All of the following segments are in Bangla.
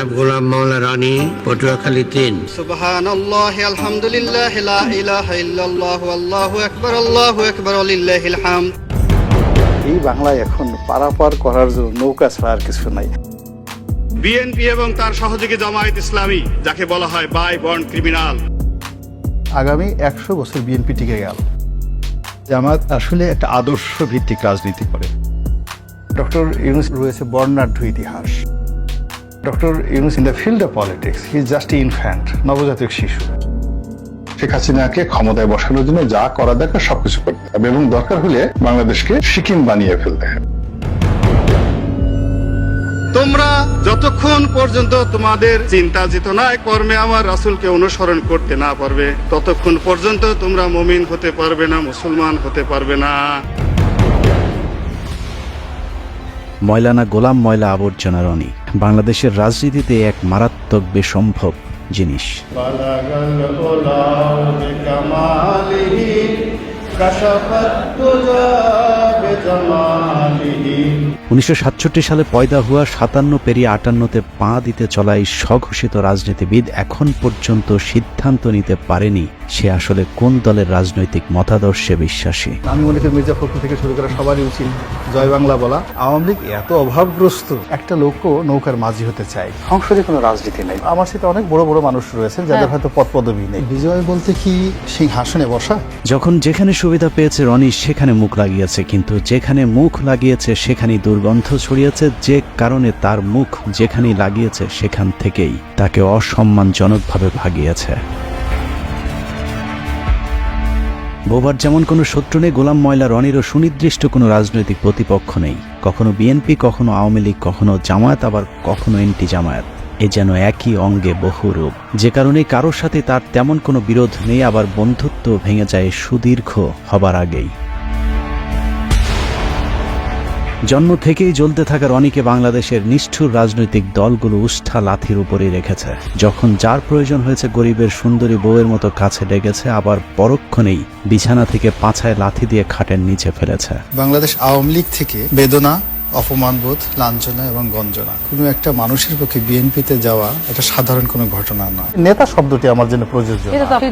জনাব গোলাম মাওলা রানী, পটুয়াখালী ৩। সুবহানাল্লাহি আলহামদুলিল্লাহি লা ইলাহা ইল্লাল্লাহু আল্লাহু আকবার ওয়ালিল্লাহিল হামদ। এই বাংলায় এখন পারাপার করার জন্য নৌকা ছাড়া আর কিছু নাই। বিএনপি এবং তার সহযোগী জামায়াত ইসলামী, যাকে বলা হয় বাই বর্ন ক্রিমিনাল। আগামী ১০০ বছর বিএনপি টিকে গেল। জামাত আসলে একটা আদর্শ ভিত্তিক রাজনীতি করে। ডক্টর ইউনূস রয়েছে বর্ণাঢ্য ইতিহাস। Doctor Yunus in the field of politics he is just infant, নবজাতক শিশু। শেখ হাসিনাকে ক্ষমতায় বসানোর জন্য যা করা দরকার সবকিছু করতে হবে এবং দরকার হলে বাংলাদেশকে সিকিম বানিয়ে ফেলতে হবে। তোমরা যতক্ষণ পর্যন্ত তোমাদের চিন্তা চেতনায় কর্মে আমার রাসূলকে অনুসরণ করতে না পারবে, ততক্ষণ পর্যন্ত তোমরা মুমিন হতে পারবে না, মুসলমান হতে পারবে না। ময়লানা গোলাম ময়লা আবর্জনা রনি বাংলাদেশের রাজনীতিতে এক মারাত্মক বেসম্ভব জিনিস। 1967 সালে পয়দা হওয়া 57 পেরিয়ে 58-তে পা দিতে চলা এই স্বঘোষিত রাজনীতিবিদ এখন পর্যন্ত সিদ্ধান্ত নিতে পারেনি সে আসলে কোন দলের রাজনৈতিক মতাদর্শে বিশ্বাসী। আমি মনে করি মির্জা ফখরুল থেকে শুরু করে সবারই উচিত জয় বাংলা বলা। আওয়ামী লীগ এত অভাবগ্রস্ত, একটা লোকও নৌকার মাঝি হতে চায়। সংসদে কোনো রাজনীতি নেই। আমার সাথে অনেক বড় বড় মানুষ রয়েছেন যাদের হয়তো পদ পদবি নেই। বিজয় বলতে কি সিংহাসনে বসা? যখন যেখানে সুবিধা পেয়েছে রনি সেখানে মুখ লাগিয়েছে, কিন্তু যেখানে মুখ লাগিয়েছে সেখানেই দুর্গন্ধ ছড়িয়েছে। যে কারণে তার মুখ যেখানেই লাগিয়েছে সেখান থেকেই তাকে অসম্মানজনকভাবে ভাগিয়েছে। বোবার যেমন কোনো শত্রু নেই, গোলাম ময়লা রনিরও সুনির্দিষ্ট কোনো রাজনৈতিক প্রতিপক্ষ নেই। কখনো বিএনপি, কখনো আওয়ামী লীগ, কখনো জামায়াত, আবার কখনো এন্টি জামায়াত। এ যেন একই অঙ্গে বহু রূপ, যে কারণে কারোর সাথে তার তেমন কোনো বিরোধ নেই, আবার বন্ধুত্ব ভেঙে যায় সুদীর্ঘ হবার আগেই। জন্ম থেকেই জ্বলতে থাকা রনিকে বাংলাদেশের নিষ্ঠুর রাজনৈতিক দলগুলো উষ্ঠা লাথির উপরেই রেখেছে। যখন যার প্রয়োজন হয়েছে গরিবের সুন্দরী বউয়ের মতো কাছে ডেকেছে, আবার পরক্ষণেই বিছানা থেকে পাছায় লাথি দিয়ে খাটের নিচে ফেলেছে। বাংলাদেশ আওয়ামী লীগ থেকে বেদনা, অপমানবোধ, লাঞ্ছনা এবং গঞ্জনা কোনো একটা মানুষের পক্ষে বিএনপিতে যাওয়া এটা সাধারণ কোনো ঘটনা নয়। নেতা শব্দটি আমার জন্য প্রযোজ্য।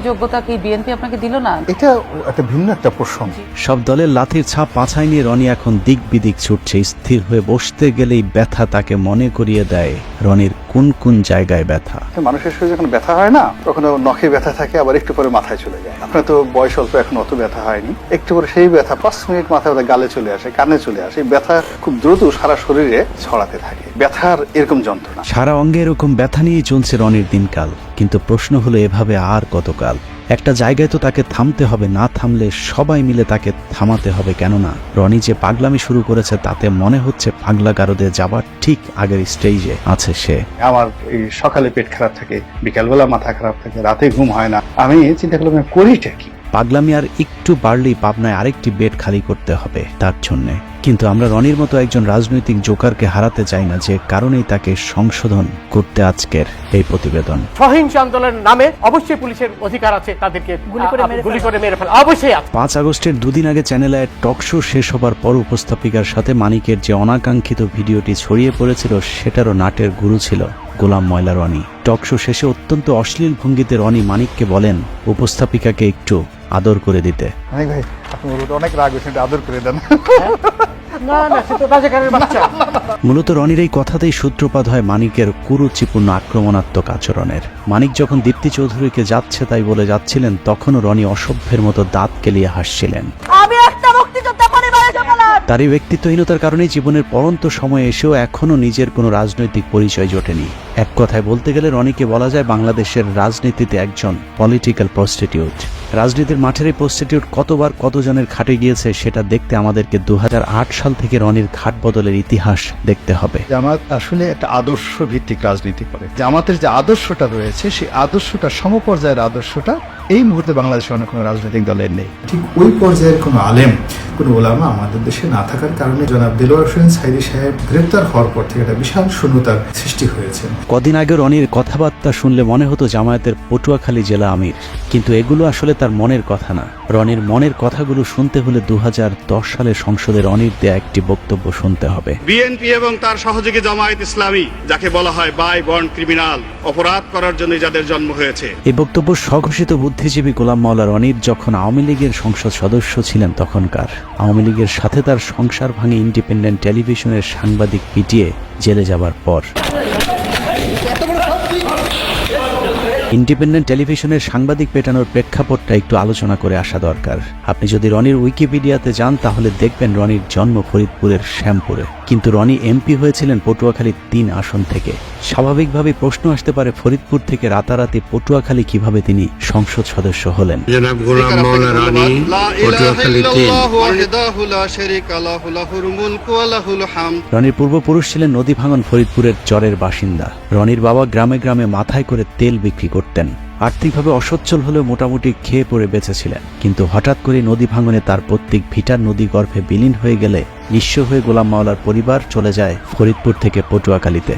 যোগ্যতা কি বিএনপি আপনাকে দিল না? এটা একটা ভিন্ন একটা প্রসঙ্গ। সব দলের লাথির ছাপ পাছায় নিয়ে রনি এখন দিক বিদিক ছুটছে। স্থির হয়ে বসতে গেলেই ব্যথা তাকে মনে করিয়ে দেয় রনির কোন কোন জায়গায় ব্যথা। মানুষের শরীরে যখন ব্যথা হয় না, তখন নখে ব্যথা থাকে, আবার একটু পরে মাথায় চলে যায়। আপনার তো বয়স অল্প, এখন অত ব্যথা হয়নি। একটু পরে সেই ব্যথা 5 মিনিট মাথায় গালে চলে আসে, কানে চলে আসে। এই ব্যথা খুব দ্রুত সারা শরীরে ছড়াতে থাকে। ব্যথার এরকম যন্ত্রণা, সারা অঙ্গে এরকম ব্যথা নিয়েই চলছে রনির দিনকাল। কিন্তু প্রশ্ন হলো, এভাবে আর কতকাল? একটা জায়গায় তো তাকে থামতে হবে, না থামলে সবাই মিলে তাকে থামাতে হবে। কেননা রনি যে পাগলামি শুরু করেছে তাতে মনে হচ্ছে পাগলা গারদে যাবার ঠিক আগের স্টেজে আছে সে। আমার এই সকালে পেট খারাপ থাকে, বিকালবেলা মাথা খারাপ থাকে, রাতে ঘুম হয় না। আমি চিন্তা করলাম করিটা কি? পাগলামি আর একটু বাড়লেই পাবনায় আরেকটি বেড খালি করতে হবে তার জন্যে। কিন্তু আমরা রনির মতো একজন রাজনৈতিক জোকারকে হারাতে চাই না, যে কারণেই তাকে সংশোধন করতে আজকের এই প্রতিবেদন। সহিংস আন্দোলনের নামে অবশ্যই পুলিশের অধিকার আছে তাদেরকে গুলি করে মেরে ফেলা, অবশ্যই আছে। 5 আগস্টের দুদিন আগে চ্যানেলে টক শো শেষ হবার পর উপস্থাপিকার সাথে মানিকের যে অনাকাঙ্ক্ষিত ভিডিওটি ছড়িয়ে পড়েছিল সেটারও নাটের গুরু ছিল গোলাম ময়লা রনি। টক শো শেষে অত্যন্ত অশ্লীল ভঙ্গিতে রনি মানিককে বলেন উপস্থাপিকাকে একটু আদর করে দিতে। ভাই আপনি অনেক রাগ হয়েছেন, আদর করে দেন। মূলত রনির এই কথাতেই সূত্রপাত হয় মানিকের কুরুচিপূর্ণ আক্রমণাত্মক আচরণের। মানিক যখন দীপ্তি চৌধুরীকে যাচ্ছে তাই বলে যাচ্ছিলেন, তখনও রনি অসভ্যের মতো দাঁত কেলিয়ে হাসছিলেন। তারই ব্যক্তিত্বহীনতার কারণে জীবনের পরন্ত সময়ে এসেও এখনো নিজের কোনো রাজনৈতিক পরিচয় জোটেনি। এক কথায় বলতে গেলে রনিকে বলা যায় বাংলাদেশের রাজনীতিতে একজন পলিটিক্যাল প্রস্টিটিউট। রাজনীতির মাঠের এই প্রস্টিটিউট কতবার কতজনের খাটে গিয়েছে সেটা দেখতে আমাদেরকে 2008 সাল থেকে রনির ঘাট বদলের ইতিহাস দেখতে হবে। জামাত আসলে একটা আদর্শ ভিত্তিক রাজনীতি করে। জামাতের যে আদর্শটা রয়েছে সেই আদর্শটা, সমপর্যায়ের আদর্শটা এই মুহূর্তে বাংলাদেশে অন্য কোনো রাজনৈতিক দলের নেই। ঠিক ওই পর্যায়ের কোনো আলেম, কোনো ওলামা আমাদের দেশে না থাকার কারণে জনাব দেলোয়ার হোসেন সাইদি সাহেব গ্রেপ্তার হওয়ার পর থেকে একটা বিশাল শূন্যতার সৃষ্টি হয়েছে। কদিন আগে রনির কথাবার্তা শুনলে মনে হতো জামায়াতের পটুয়াখালী জেলা আমির, কিন্তু এগুলো আসলে তার মনের কথা না। রনির মনের কথাগুলো শুনতে হলে 2010 সালে সংসদে রনির দেয়া একটি বক্তব্য শুনতে হবে। বিএনপি এবং তার সহযোগী জামায়াত ইসলামী, যাকে বলা হয় বাই বন্ড ক্রিমিনাল, অপরাধ করার জন্য যাদের জন্ম হয়েছে। এই বক্তব্য স্বঘোষিত বুদ্ধিজীবী গোলাম মাওলা রনির যখন আওয়ামী লীগের সংসদ সদস্য ছিলেন তখনকার। আওয়ামী লীগের সাথে তার সংসার ভাঙে ইন্ডিপেন্ডেন্ট টেলিভিশনের সাংবাদিক পিটিয়ে জেলে যাবার পর। ইন্ডিপেন্ডেন্ট টেলিভিশনের সাংবাদিক পেটানোর প্রেক্ষাপটটা একটু আলোচনা করে আসা দরকার। আপনি যদি রনির উইকিপিডিয়াতে যান তাহলে দেখবেন রনির জন্ম ফরিদপুরের শ্যামপুরে, কিন্তু রনি এমপি হয়েছিলেন পটুয়াখালীর 3 আসন থেকে। স্বাভাবিকভাবে প্রশ্ন আসতে পারে ফরিদপুর থেকে রাতারাতি পটুয়াখালী কিভাবে তিনি সংসদ সদস্য হলেন। জনাব গোলাম মাওলা রানী, পটুয়াখালী 3। রনির পূর্বপুরুষ ছিলেন নদী ভাঙন ফরিদপুরের চরের বাসিন্দা। রনির বাবা গ্রামে গ্রামে মাথায় করে তেল বিক্রি করতেন। আর্থিকভাবে অসচ্ছল হলেও মোটামুটি খেয়ে পড়ে বেঁচেছিলেন, কিন্তু হঠাৎ করে নদী ভাঙনে তার পৈতৃক ভিটার নদী গর্ভে বিলীন হয়ে গেলে নিঃস্ব হয়ে গোলাম মাওলার পরিবার চলে যায় ফরিদপুর থেকে পটুয়াখালীতে।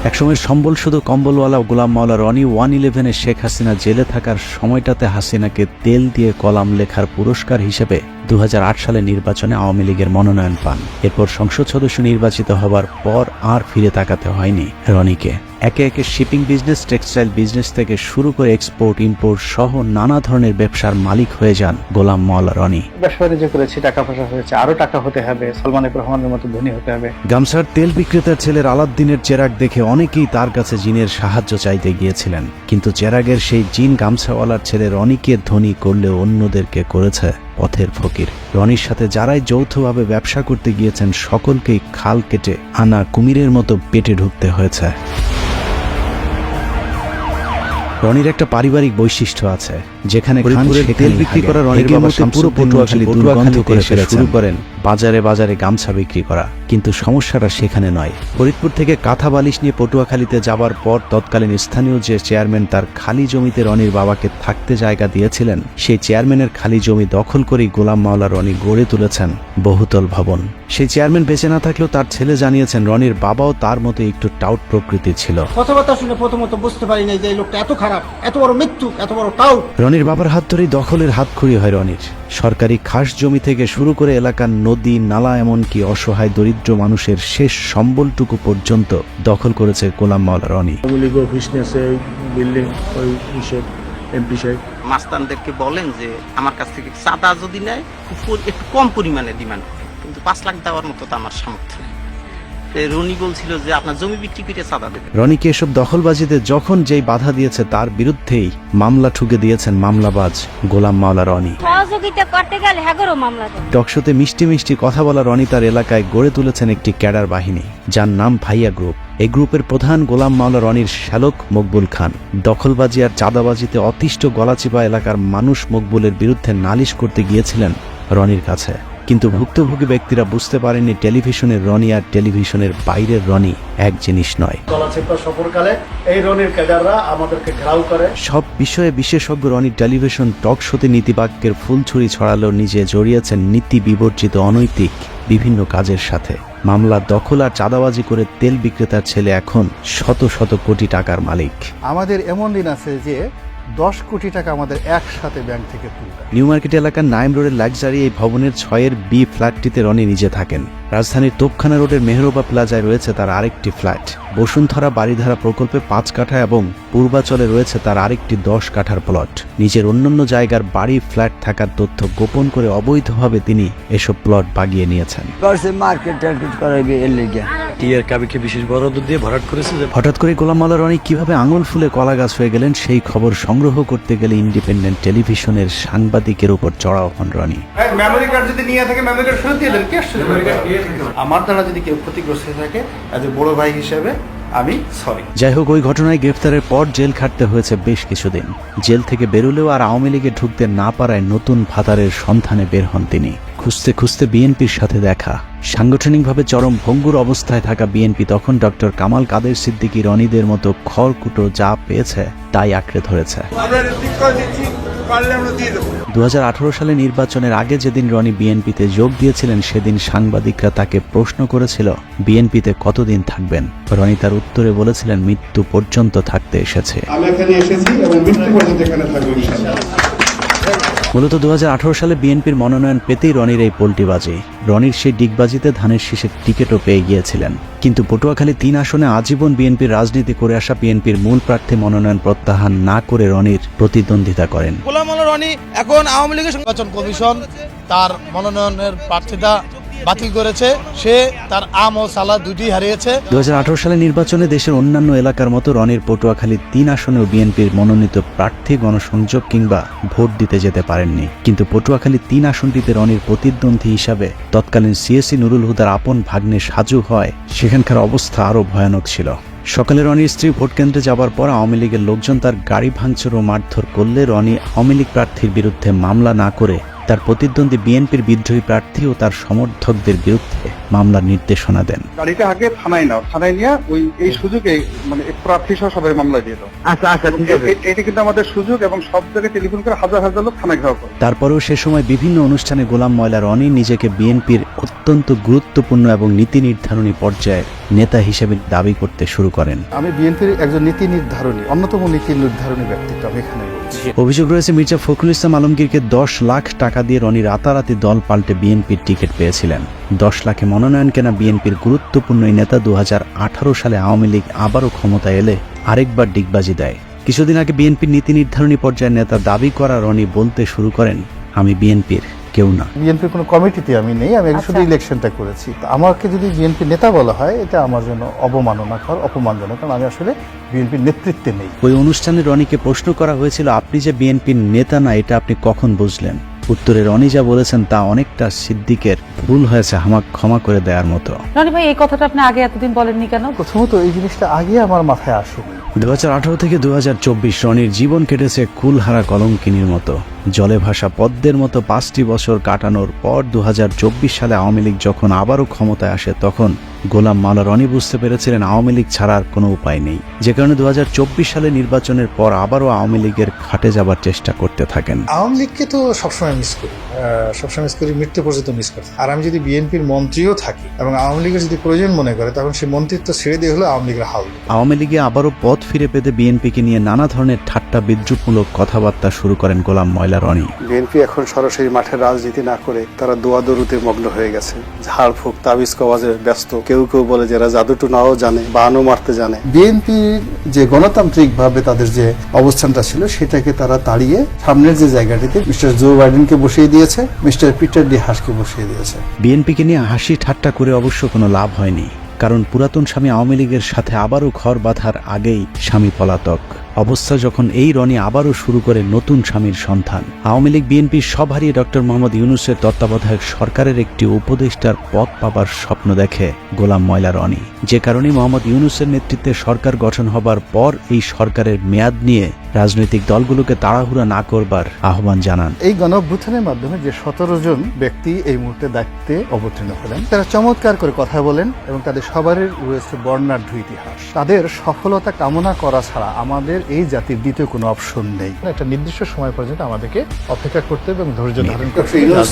একসময় সম্বল শুধু কম্বলওয়ালা গোলাম মাওলা রনি 111-এ শেখ হাসিনা জেলে থাকার সময়টাতে হাসিনাকে তেল দিয়ে কলাম লেখার পুরস্কার হিসেবে 2008 সালে নির্বাচনে আওয়ামী লীগের মনোনয়ন পান। এরপর সংসদ সদস্য নির্বাচিত হবার পর আর ফিরে তাকাতে হয়নি রনিকে। একে একে শিপিং বিজনেস, টেক্সটাইল বিজনেস থেকে শুরু করে এক্সপোর্ট ইম্পোর্ট সহ নানা ধরনের ব্যবসার মালিক হয়ে যান গোলাম মাওলা রনি। ব্যবসা বাণিজ্য করেছি, টাকা পয়সা হয়েছে, আরো টাকা হতে হবে, সালমান এফ রহমানের মতো ধনী হতে হবে। গামছার তেল বিক্রেতার ছেলের আলাদ্দিনের চেরাগ দেখে অনেকেই তার কাছে জিনের সাহায্য চাইতে গিয়েছিলেন, কিন্তু চেরাগের সেই জিন গামছাওয়ালার ছেলে রনিকে ধনী করলে অন্যদেরকে করেছে পথের ফকির। রনির সাথে যারাই যৌথভাবে ব্যবসা করতে গিয়েছেন সকলকেই খাল কেটে আনা কুমিরের মতো পেটে ঢুকতে হয়েছে। রনির একটা পারিবারিক বৈশিষ্ট্য আছে, যেখানে তেল বিক্রি করা রনির বাবা পুরো পটুয়াখালী দুর্গন্ধ করে শুরু করেন বাজারে বাজারে গামছা বিক্রি করা। কিন্তু সমস্যাটা সেখানে নয়। ফরিদপুর থেকে কাঁথা বালিশ নিয়ে পটুয়াখালীতে যাবার পর তৎকালীন স্থানীয় যে চেয়ারম্যান তার খালি জমিতে রনির বাবাকে থাকতে জায়গা দিয়েছিলেন, সেই চেয়ারম্যানের খালি জমি দখল করেই গোলাম মাওলা রনি গড়ে তুলেছেন বহুতল ভবন। সেই চেয়ারম্যান বেঁচে না থাকলেও তার ছেলে জানিয়েছেন রনির বাবাও তার মতো একটু টাউট প্রকৃতির ছিল। কথাবার্তা শুনে প্রথমত বুঝতে পারি নাই যে এই লোকটা এত খারাপ, এত বড় মৃত্যু, এত বড় টাউট। রনির বাবার হাত ধরেই দখলের হাতখড়ি হয় রনির। সরকারি খাস জমি থেকে শুরু করে এলাকার নদী নালা, এমনকি অসহায় দরিদ্র মানুষের শেষ সম্বলটুকু পর্যন্ত দখল করেছে গোলাম মাওলা রনি। মাস্তানদেরকে বলেন যে আমার কাছ থেকে চাঁদা যদি নেয় একটু কম পরিমাণে ডিমান্ড করে, কিন্তু 5 লাখ দেওয়ার মতো তো আমার সামর্থ্য নেই। রনি বলছিল যে আপনার জমি বিক্রি করে চাঁদা দেবে। রনিকে এসব দখলবাজিতে যখন যেই বাধা দিয়েছে তার বিরুদ্ধেই মামলা ঠুকে দিয়েছেন মামলাবাজ গোলাম মাওলা রনি। সহযোগিতা করতে গেলে হ্যাগরও মামলা দেয়। টকশোতে মিষ্টি মিষ্টি কথা বলা রনি তার এলাকায় গড়ে তুলেছেন একটি ক্যাডার বাহিনী, যার নাম ভাইয়া গ্রুপ। এই গ্রুপের প্রধান গোলাম মাওলা রনির শ্যালক মকবুল খান। দখলবাজি আর চাঁদাবাজিতে অতিষ্ঠ গলাচিপা এলাকার মানুষ মকবুলের বিরুদ্ধে নালিশ করতে গিয়েছিলেন রনির কাছে, কিন্তু ভুক্তভোগী ব্যক্তিরা বুঝতে পারেননি টেলিভিশনের রনি আর টেলিভিশনের বাইরের রনি এক জিনিস নয়। সফরকালে এই রনির ক্যাডাররা আমাদেরকে ঘেরাও করে। সব বিষয়ে বিশেষজ্ঞ রনি টেলিভিশন টক শোতে নীতিবাক্যের ফুলছুরি ছড়ালেও নিজে জড়িয়েছেন নীতি বিবর্জিত অনৈতিক বিভিন্ন কাজের সাথে। মামলা দখল আর চাঁদাবাজি করে তেল বিক্রেতার ছেলে এখন শত শত কোটি টাকার মালিক। আমাদের এমন দিন আছে যে 10 কোটি টাকা আমাদের একসাথে ব্যাংক থেকে তুলবে। নিউ মার্কেট এলাকার নাইম রোডের লাক্সারি এই ভবনের 6-এর বি ফ্ল্যাটটিতে রনি নিজে থাকেন। রাজধানীর তোপখানা রোডের মেহরোবা প্লাজায় রয়েছে তার আরেকটি ফ্ল্যাট। বসুন্ধরা বাড়িধারা প্রকল্পে 5 কাঠা এবং পূর্বাচলে রয়েছে তার আরেকটি 10 কাঠার প্লট। নিজের অন্যান্য জায়গার বাড়ি ফ্ল্যাট থাকার তথ্য গোপন করে অবৈধভাবে তিনি এসব প্লট বাগিয়ে নিয়েছেন। হঠাৎ করে গোলাম মাওলা রনি কিভাবে আঙুল ফুলে কলা গাছ হয়ে গেলেন সেই খবর সংগ্রহ করতে গেলে ইন্ডিপেন্ডেন্ট টেলিভিশনের সাংবাদিকের উপর চড়াও হন রনি। মেমোরি কার্ড যদি নিয়ে থাকে মেমোরি কার্ড ফেরত দিয়ে দেন। কে আসলে মেমোরি কার্ড? আমার দ্বারা যদি কেউ ক্ষতিগ্রস্ত হয়ে থাকে এজ এ বড় ভাই হিসেবে আমি সরি। যাই হোক, ওই ঘটনায় গ্রেফতারের পর জেল খাটতে হয়েছে বেশ কিছুদিন। জেল থেকে বেরোলেও আর আওয়ামী লীগে ঢুকতে না পারায় নতুন ভাতারের সন্ধানে বের হন তিনি। খুঁজতে খুঁজতে বিএনপির সাথে দেখা। সাংগঠনিকভাবে চরম ভঙ্গুর অবস্থায় থাকা বিএনপি তখন ডক্টর কামাল কাদের সিদ্দিকী রনিদের মতো খড়কুটো যা পেয়েছে তাই আঁকড়ে ধরেছে। 2018 সালে নির্বাচনের আগে যেদিন রনি বিএনপিতে যোগ দিয়েছিলেন সেদিন সাংবাদিকরা তাকে প্রশ্ন করেছিল বিএনপিতে কতদিন থাকবেন। রনি তার উত্তরে বলেছিলেন মৃত্যু পর্যন্ত থাকতে এসেছে। আমি এখানে এসেছি এবং মৃত্যু পর্যন্ত এখানে থাকবো ইনশাআল্লাহ। মূলত 2018 সালে বিএনপির মনোনয়ন পেতেই রনির এই পোল্টিবাজি। রনির সেই ডিগবাজিতে ধানের শীষের টিকিটও পেয়ে গিয়েছিলেন, কিন্তু পটুয়াখালী 3 আসনে আজীবন বিএনপির রাজনীতি করে আসা বিএনপির মূল প্রার্থী মনোনয়ন প্রত্যাহার না করে রনির প্রতিদ্বন্দ্বিতা করেন। গোলাম মোল্লা রনি এখন আওয়ামী লীগের নির্বাচন কমিশন তার মনোনয়নের প্রার্থীতা বাতিল করেছে। সে তার আম ও সালা দুটি হারিয়েছে। 2018 সালে নির্বাচনে দেশের অন্যান্য এলাকার মতো রনির পটুয়াখালী 3 আসনেও বিএনপির মনোনীত প্রার্থী গণসংযোগ কিংবা ভোট দিতে যেতে পারেননি। কিন্তু পটুয়াখালী 3 আসনটিতে রনির প্রতিদ্বন্দ্বী হিসাবে তৎকালীন সিএসি নুরুল হুদার আপন ভাগ্নে সাজু হয় সেখানকার অবস্থা আরও ভয়ানক ছিল। সকালে রনির স্ত্রী ভোট কেন্দ্রে যাবার পর আওয়ামী লীগের লোকজন তার গাড়ি ভাঙচুর ও মারধর করলে রনি আওয়ামী লীগ প্রার্থীর বিরুদ্ধে মামলা না করে তার প্রতিদ্বন্দ্বী বিএনপির বিদ্রোহী প্রার্থী ও তার সমর্থকদের বিরুদ্ধে মামলার নির্দেশনা দেন। গাড়িটা আগে থানায় নাও, থানায় নিয়ে এই সুযোগে মানে প্রার্থী সহ সবাই মামলা দিয়ে দাও। আচ্ছা ঠিক আছে, এটা কিন্তু আমাদের সুযোগ এবং সব জায়গায় টেলিফোন করে হাজার হাজার লোক থানায় ঘেরাও করে। তারপরেও সে সময় বিভিন্ন অনুষ্ঠানে গোলাম ময়লা রনি নিজেকে বিএনপির অত্যন্ত গুরুত্বপূর্ণ এবং নীতি নির্ধারণী পর্যায়ের নেতা হিসেবে দাবি করতে শুরু করেন। আমি বিএনপির একজন নীতি নির্ধারণী, অন্যতম নীতি নির্ধারণী ব্যক্তিত্ব আমি এখানে বলছি। অভিযোগ রয়েছে মির্জা ফখরুল ইসলাম আলমগীরকে 10 লাখ টাকা দিয়ে রনি রাতারাতি দল পাল্টে বিএনপির টিকিট পেয়েছিলেন। 10 লাখে মনোনয়ন কেনা বিএনপির গুরুত্বপূর্ণ এই নেতা 2018 সালে আওয়ামী লীগ আবারও ক্ষমতায় এলে আরেকবার ডিগবাজি দেয়। কিছুদিন আগে বিএনপির নীতি নির্ধারণী পর্যায়ের নেতা দাবি করা রনি বলতে শুরু করেন, আমি বিএনপির কেউ না, বিএনপির কোনো কমিটিতে আমি নেই, আমি শুধু ইলেকশনটা করেছি। তো আমাকে যদি বিএনপি নেতা বলা হয় এটা আমার জন্য অবমাননাকর, অপমানজনক, কারণ আমি আসলে বিএনপির নেতৃত্বে নেই। ওই অনুষ্ঠানে রনিকে প্রশ্ন করা হয়েছিল, আপনি যে বিএনপির নেতা না এটা আপনি কখন বুঝলেন? উত্তরে রনি যা বলেছেন তা অনেকটা সিদ্দিকের ভুল হয়েছে আমাকে ক্ষমা করে দেওয়ার মতো। রনি ভাই, এই কথাটা আপনি আগে এতদিন বলেননি কেন? প্রথমত এই জিনিসটা আগে আমার মাথায় আসেনি। 2018 থেকে 2024 রনির জীবন কেটেছে কুলহারা কলঙ্কিনীর মতো। জলে ভাসা পদ্মের মতো 5টি বছর কাটানোর পর 2024 সালে আওয়ামী লীগ যখন আবারও ক্ষমতায় আসে তখন গোলাম মাওলা রনি বুঝতে পেরেছিলেন আওয়ামী লীগ ছাড়ার কোনো উপায় নেই, যে কারণে 2024 সালে নির্বাচনের পর আবারও আওয়ামী লীগের খাটে যাবার চেষ্টা করতে থাকেন। আওয়ামী লীগকে তো সবসময় মিস করি, মৃত্যু পর্যন্ত মিস করি। আর আমি যদি বিএনপির মন্ত্রীও থাকি এবং আওয়ামী লীগের যদি প্রয়োজন মনে করে তখন সেই মন্ত্রিত্ব ছেড়ে দিয়ে হলো আওয়ামী লীগের হাল। আওয়ামী লীগে আবারও পথ ফিরে পেতে বিএনপিকে নিয়ে নানা ধরনের ঠাট্টা বিদ্রুপমূলক কথাবার্তা শুরু করেন গোলাম ময়লা রনি। বিএনপি এখন সরাসরি মাঠে রাজনীতি না করে তারা দোয়াদরুতে মগ্ন হয়ে গেছে, ঝাড়ফুঁক তাবিজ কওয়াজে ব্যস্ত। কেউ কেউ বলে যারা জাদুটু নাও জানে, বানও মারতে জানে। বিএনপির যে গণতান্ত্রিক ভাবে তাদের যে অবস্থানটা ছিল সেটাকে তারা তাড়িয়ে সামনের যে জায়গাটিতে মিস্টার জো বাইডেনকে বসিয়ে দিয়েছে, মিস্টার পিটার ডি হাসকে বসিয়ে দিয়েছে। বিএনপিকে নিয়ে হাসি ঠাট্টা করে অবশ্য কোনো লাভ হয়নি, কারণ পুরাতন স্বামী আওয়ামী লীগের সাথে আবারও ঘর বাঁধার আগেই স্বামী পলাতক। অবস্থা যখন এই রনি আবারও শুরু করে নতুন স্বামীর সন্ধান। আওয়ামী লীগ বিএনপির সব হারিয়ে ডক্টর মোহাম্মদ ইউনূসের তত্ত্বাবধায়ক সরকারের একটি উপদেষ্টার পদ পাবার স্বপ্ন দেখে গোলাম ময়লা রনি, যে কারণে মোহাম্মদ ইউনূসের নেতৃত্বে সরকার গঠন হবার পর এই সরকারের মেয়াদ নিয়ে রাজনৈতিক দলগুলোকে তাড়াহুড়া না করবার আহ্বান জানান। এই গণঅভ্যুত্থানের মাধ্যমে যে 17 জন ব্যক্তি এই মুহূর্তে দায়িত্বে অবতীর্ণ হলেন তারা চমৎকার করে কথা বলেন এবং তাদের সবারই রয়েছে বর্ণাঢ্য ইতিহাস। তাদের সফলতা কামনা করা ছাড়া আমাদের এই জাতির দ্বিতীয় কোনো অপশন নেই। একটা নির্দিষ্ট সময় পর্যন্ত আমাদেরকে অপেক্ষা করতে এবং ধৈর্য ধারণ করতে। ইউনূস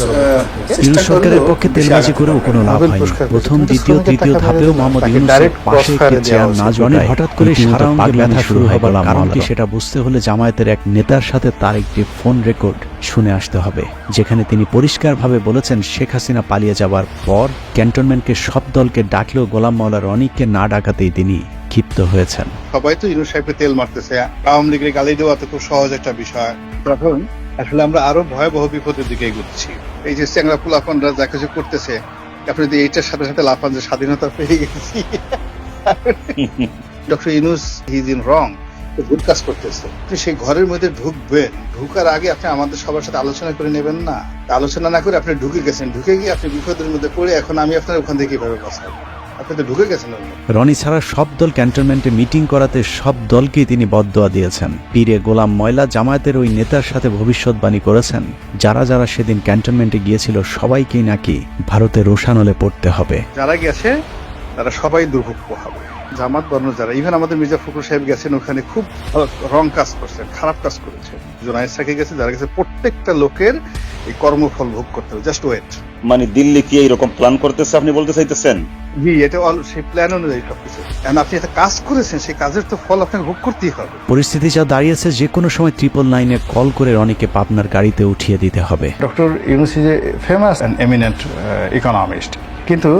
সরকারের পক্ষে তেলবাজি করেও কোনো লাভ হয়নি। প্রথম, দ্বিতীয়, তৃতীয় ধাপেও মোহাম্মদ ইউনূসের পাশে একটি চেয়ার না জড়ায় হঠাৎ করে সারা অঙ্গে ব্যথা শুরু হবার কারণ কি সেটা বুঝতে হলে জামায়াতের এক নেতার সাথে তার একটি ফোন রেকর্ড শুনে আসতে হবে, যেখানে তিনি পরিষ্কারভাবে বলেছেন শেখ হাসিনা পালিয়ে যাবার পর ক্যান্টনমেন্টকে সব দলকে ডাকলেও গোলাম মাওলা রনিকে না ডাকাতেই তিনি ক্ষিপ্ত হয়েছেন। সবাই তো ইউনূস সাহেবকে তেল মারতেছে, আওয়ামী লীগের গালি দেওয়া তো খুব সহজ একটা বিষয়। তখন আসলে আমরা আরো ভয়াবহ বিপদের দিকে এগোচ্ছি। এই যে চ্যাংরা পোলাপানরা যা কিছু করতেছে, আপনি যদি এইটার সাথে সাথে লাফান যে স্বাধীনতা পেয়ে গেছি, doctor Yunus he is in wrong, ভুল কাজ করতেছে। আপনি সেই ঘরের মধ্যে ঢুকবেন, ঢুকার আগে আপনি আমাদের সবার সাথে আলোচনা করে নেবেন না? আলোচনা না করে আপনি ঢুকে গেছেন, ঢুকে গিয়ে আপনি বিপদের মধ্যে পড়ে এখন আমি আপনার ওখান থেকে কিভাবে বাঁচাবো? আপনি তো ঢুকে গেছেন। রনি ছাড়া সব দল ক্যান্টনমেন্টে মিটিং করাতে সব দলকেই তিনি বদদোয়া দিয়েছেন। পীরে গোলাম ময়লা জামায়াতের ওই নেতার সাথে ভবিষ্যৎবাণী করেছেন, যারা যারা সেদিন ক্যান্টনমেন্টে গিয়েছিল সবাইকেই নাকি ভারতে রোশানলে পড়তে হবে। যারা গেছে তারা সবাই দুর্ভোগ হবে। জামাত বর্ণ যারা, ইভেন আমাদের মির্জা ফখরুল সাহেব গেছেন ওখানে, খুব রং কাজ করছেন, খারাপ কাজ করেছেন। জোনায়েদ সাকি গেছে, যারা গেছে, প্রত্যেকটা লোকের এই কর্মফল ভোগ করতে হবে। Just wait. মানে দিল্লি কি এইরকম প্ল্যান করতেছে আপনি বলতে চাইতেছেন? জি, এটা সেই প্ল্যান অনুযায়ী সবকিছু। এখন আপনি একটা কাজ করেছেন, সেই কাজের তো ফল আপনাকে ভোগ করতেই হবে। পরিস্থিতি যা দাঁড়িয়েছে, যে কোনো সময় 999-এ কল করে রনিকে পাবনার গাড়িতে উঠিয়ে দিতে হবে। Doctor Yunus is a famous and eminent economist, কিন্তু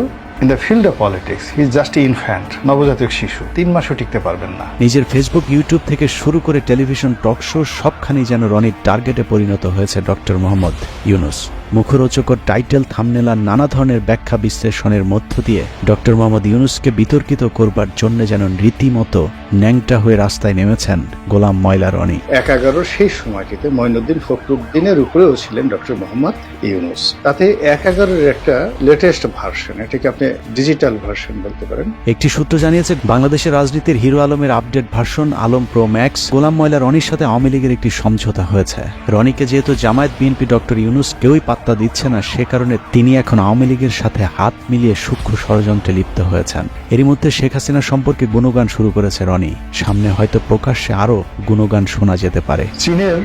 in the field of politics he is just infant, নবজাতক শিশু, 3 মাসও টিকতে পারবেন না। নিজের ফেসবুক, ইউটিউব থেকে শুরু করে টেলিভিশন টক শো সবখানি যেন রনির টার্গেটে পরিণত হয়েছে ডক্টর মোহাম্মদ ইউনূস। মুখরোচকর টাইটেল, থাম্বনেল আর নানা ধরনের ব্যাখ্যা বিশ্লেষণের মধ্য দিয়ে ডক্টর মোহাম্মদ ইউনূসকে বিতর্কিত করবার জন্য যেন রীতিমতো ন্যাংটা হয়ে রাস্তায় নেমেছেন গোলাম ময়লা রনি। 1/11 সেই সময়টিতে মঈনুদ্দিন ফখরুদ্দিনের উপরেও ছিলেন ডক্টর মোহাম্মদ ইউনূস। তাতে 1/11 একটা লেটেস্ট ভার্সন, এটাকে আপনি ডিজিটাল ভার্সন বলতে পারেন। একটি সূত্র জানিয়েছে, বাংলাদেশের রাজনীতির হিরো আলমের update version Alam pro max Golam ময়লা রনির সাথে আওয়ামী লীগের একটি সমঝোতা হয়েছে। রনিকে যেহেতু জামায়াত, বিএনপি, ডক্টর ইউনূস কেউই পাত্তা দিচ্ছে না, সে কারণে তিনি এখন আওয়ামী লীগের সাথে হাত মিলিয়ে সূক্ষ্ম ষড়যন্ত্রে লিপ্ত হয়েছেন। এরই মধ্যে শেখ হাসিনা সম্পর্কে গুণগান শুরু করেছে রনি। সামনে হয়তো প্রকাশ্যে আরো গুণগান শোনা যেতে পারে। চীনের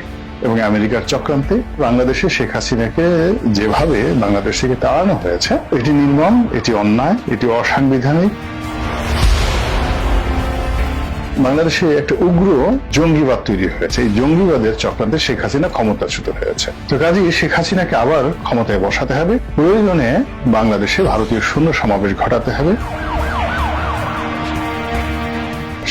এবং আমেরিকার চক্রান্তে বাংলাদেশে শেখ হাসিনাকে যেভাবে বাংলাদেশ থেকে তাড়ানো হয়েছে, এটি নির্মম, এটি অন্যায়, এটি অসাংবিধানিক। বাংলাদেশে একটা উগ্র জঙ্গিবাদ তৈরি হয়েছে। এই জঙ্গিবাদের চক্রান্তে শেখ হাসিনা ক্ষমতাচ্যুত হয়েছে। তো কাজেই শেখ হাসিনাকে আবার ক্ষমতায় বসাতে হবে, প্রয়োজনে বাংলাদেশে ভারতীয় শূন্য সমাবেশ ঘটাতে হবে।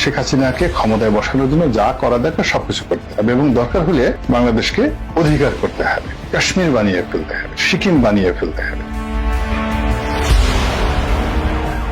শেখ হাসিনাকে ক্ষমতায় বসানোর জন্য যা করা দরকার সবকিছু করতে হবে, এবং দরকার হলে বাংলাদেশকে অধিকার করতে হবে, কাশ্মীর বানিয়ে ফেলতে হবে, সিকিম বানিয়ে ফেলতে হবে।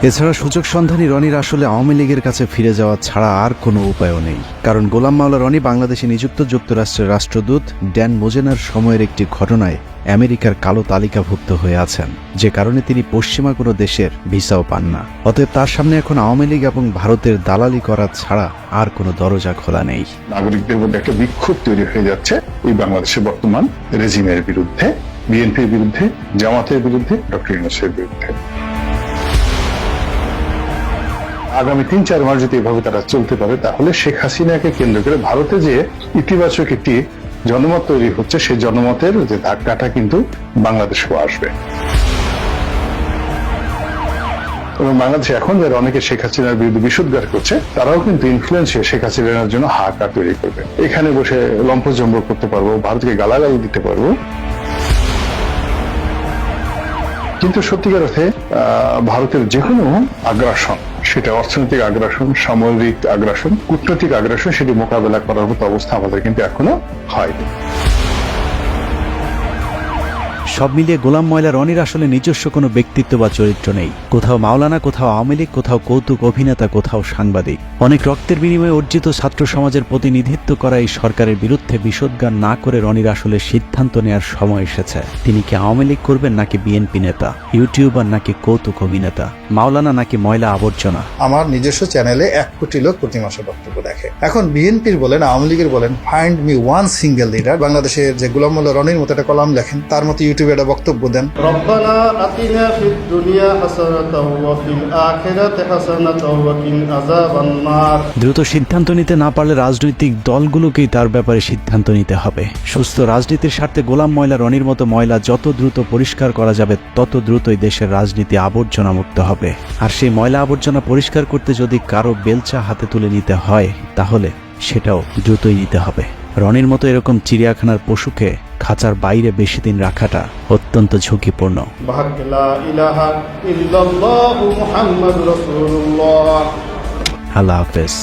এছাড়া সুযোগ সন্ধানী রনির আসলে আওয়ামী লীগের কাছে ফিরে যাওয়া ছাড়া আর কোনো উপায়ও নেই। কারণ গোলাম মাওলা রনি বাংলাদেশে নিযুক্ত যুক্তরাষ্ট্রের রাষ্ট্রদূত ড্যান মোজেনার সময়ের একটি ঘটনায় আমেরিকার কালো তালিকাভুক্ত হয়ে আছেন, যে কারণে তিনি পশ্চিমা কোনো দেশের ভিসাও পান না। অতএব তার সামনে এখন আওয়ামী লীগ এবং ভারতের দালালি করা ছাড়া আর কোনো দরজা খোলা নেই। নাগরিকদের মধ্যে একটা বিক্ষোভ তৈরি হয়ে যাচ্ছে এই বাংলাদেশের বর্তমান রেজিমের বিরুদ্ধে, বিএনপির বিরুদ্ধে, জামাতের বিরুদ্ধে, ডক্টর ইউনূসের বিরুদ্ধে। আগামী 3-4 মাস যদি এভাবে তারা চলতে পারে, তাহলে শেখ হাসিনাকে কেন্দ্র করে ভারতে যে ইতিবাচক একটি জনমত তৈরি হচ্ছে, সেই জনমতের যে ধাক্কাটা কিন্তু বাংলাদেশেও আসবে। এবং বাংলাদেশে এখন যারা অনেকে শেখ হাসিনার বিরুদ্ধে বিশুদ্ধার করছে, তারাও কিন্তু ইনফ্লুয়েন্স হয়ে শেখ হাসিনার জন্য হাহাকার তৈরি করবে। এখানে বসে লম্পজম্ব করতে পারবো, ভারতকে গালাগালি দিতে পারবো। কিন্তু সত্যিকার অর্থে ভারতের যে কোনো আগ্রাসন, সেটা অর্থনৈতিক আগ্রাসন, সামরিক আগ্রাসন, কূটনৈতিক আগ্রাসন, সেটি মোকাবেলা করার মতো অবস্থা আমাদের কিন্তু এখনো হয়নি। সব মিলিয়ে গোলাম ময়লা রনির আসলে নিজস্ব কোনো ব্যক্তিত্ব বা চরিত্র নেই। কোথাও মাওলানা, কোথাও আওয়ামী লীগ, কোথাও কৌতুক অভিনেতা, কোথাও সাংবাদিক। অনেক রক্তের বিনিময়ে অর্জিত ছাত্র সমাজের প্রতিনিধিত্ব করা এই সরকারের বিরুদ্ধে বিষোদ্গার না করে রনির আসলে সিদ্ধান্ত নেওয়ার সময় এসেছে। তিনি কি আওয়ামী লীগ করবেন, নাকি বিএনপি নেতা, ইউটিউবার নাকি কৌতুক অভিনেতা, মাওলানা নাকি ময়লা আবর্জনা? আমার নিজস্ব চ্যানেলে 1 কোটি লোক প্রতি মাসে বক্তব্য দেখে। এখন বিএনপির বলেন, আওয়ামী লীগের বলেন, find me one single leader. বাংলাদেশের যে গোলাম মোল্লা রনির মতো একটা কলাম লেখেন, তার মতো ইউটিউবে একটা বক্তব্য দেন। রব্বানা আতিনা ফিদ দুনিয়া হাসানাতাও ওয়া ফিল আখিরাতি হাসানাতাও ওয়া কিনা আযাবান নার। দ্রুত সিদ্ধান্ত নিতে না পারলে রাজনৈতিক দলগুলোকেই তার ব্যাপারে সিদ্ধান্ত নিতে হবে। সুস্থ রাজনীতির স্বার্থে গোলাম ময়লা রনির মতো ময়লা যত দ্রুত পরিষ্কার করা যাবে, তত দ্রুতই দেশের রাজনীতি আবর্জনা মুক্ত হবে। আর সেই ময়লা আবর্জনা পরিষ্কার করতে যদি কারো বেলচা হাতে তুলে নিতে হয়, তাহলে সেটাও দ্রুতই নিতে হবে। রনির মতো এরকম চিড়িয়াখানার পশুকে খাঁচার বাইরে বেশি দিন রাখাটা অত্যন্ত ঝুঁকিপূর্ণ। আল্লাহ হাফেজ।